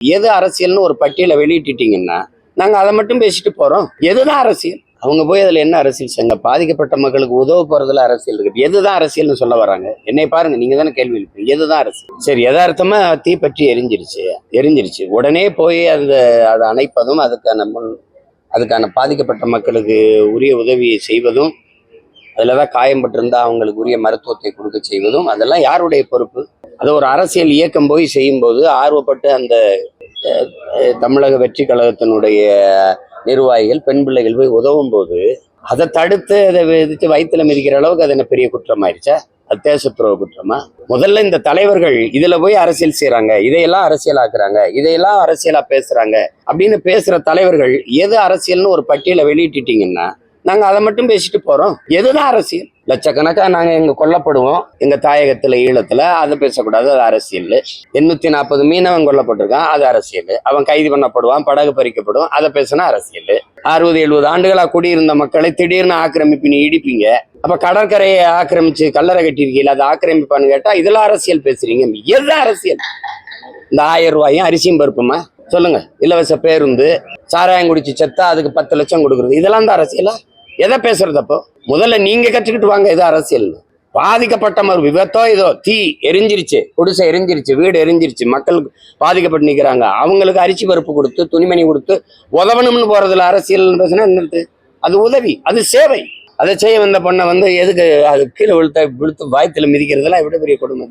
எது அரசியல்னு ஒரு பட்டியலை வெளியிட்டுட்டீங்கன்னா நாங்க அதை மட்டும் பேசிட்டு போறோம். எதுதான் அரசியல்? அவங்க போய் அதுல என்ன அரசியல் செஞ்ச பாதிக்கப்பட்ட மக்களுக்கு உதவ போறதுல அரசியல் இருக்கு. எதுதான் அரசியல்னு சொல்ல வராங்க? என்னை பாருங்க, நீங்க தானே கேள்வி எழுப்பீங்க. எதுதான் அரசியல்? சரி, யதார்த்தமா தீ பற்றி எரிஞ்சிருச்சு உடனே போய் அதை அணைப்பதும் அதுக்கான பாதிக்கப்பட்ட மக்களுக்கு உரிய உதவியை செய்வதும், அதுலதான் காயம்பட்டிருந்தா அவங்களுக்கு உரிய மருத்துவத்தை கொடுக்க செய்வதும் அதெல்லாம் யாருடைய பொறுப்பு? அதை ஒரு அரசியல் இயக்கம் போய் செய்யும் போது ஆர்வப்பட்டு அந்த தமிழக வெற்றி கழகத்தினுடைய நிர்வாகிகள் பெண் பிள்ளைகள் போய் உதவும் போது அதை தடுத்து அதை விதித்து வயிற்றுல மிதிக்கிற அளவுக்கு அது என்ன பெரிய குற்றமாயிருச்சா? அது தேச துரோக குற்றமா? முதல்ல இந்த தலைவர்கள் இதுல போய் அரசியல் செய்யறாங்க, இதையெல்லாம் அரசியல் ஆக்குறாங்க, இதையெல்லாம் அரசியலா பேசுறாங்க அப்படின்னு பேசுற தலைவர்கள் எது அரசியல்னு ஒரு பட்டியலை வெளியிட்டுட்டீங்கன்னா நாங்க அதை மட்டும் பேசிட்டு போறோம். எதுதான் அரசியல்? லட்சக்கணக்கா நாங்க எங்க கொல்லப்படுவோம் எங்க தாயகத்துல ஈழத்துல, அதை பேசக்கூடாது, அது அரசியல். 840 மீனவன் கொல்லப்பட்டிருக்கான், அது அரசியல். அவன் கைது பண்ணப்படுவான், படகு பறிக்கப்படும், அதை பேசினா அரசியல். 60-70 ஆண்டுகளா குடியிருந்த மக்களை திடீர்னு ஆக்கிரமிப்பு நீ இடிப்பீங்க. அப்ப கடற்கரையை ஆக்கிரமிச்சு கல்லறை கட்டியிருக்கீங்க, அது ஆக்கிரமிப்பான்னு கேட்டா இதெல்லாம் அரசியல் பேசுறீங்க. எதுதான் அரசியல்? இந்த 1000 ரூபாயும் அரிசியும் பருப்புமா சொல்லுங்க, இலவச பேருந்து, சாராயம் குடிச்சு செத்தா அதுக்கு 10 லட்சம் கொடுக்குறது, இதெல்லாம் தான் அரசியலா? எதை பேசுறது? அப்போ முதல்ல நீங்க கற்றுக்கிட்டு வாங்க எது அரசியல். பாதிக்கப்பட்ட ஒரு விபத்தோ ஏதோ தீ எரிஞ்சிருச்சு, குடிசை எரிஞ்சிருச்சு, வீடு எரிஞ்சிருச்சு, மக்களுக்கு பாதிக்கப்பட்டு நிற்கிறாங்க, அவங்களுக்கு அரிசி பருப்பு கொடுத்து துணிமணி கொடுத்து உதவணும்னு போறதுல அரசியல் பேசுனா என்னது? அது உதவி, அது சேவை. அதை செய்ய வந்த பொண்ணை எதுக்கு அது கீழே விழுத்து வாய்த்துல மிதிக்கிறதுலாம் எவ்வளவு பெரிய கொடுமை.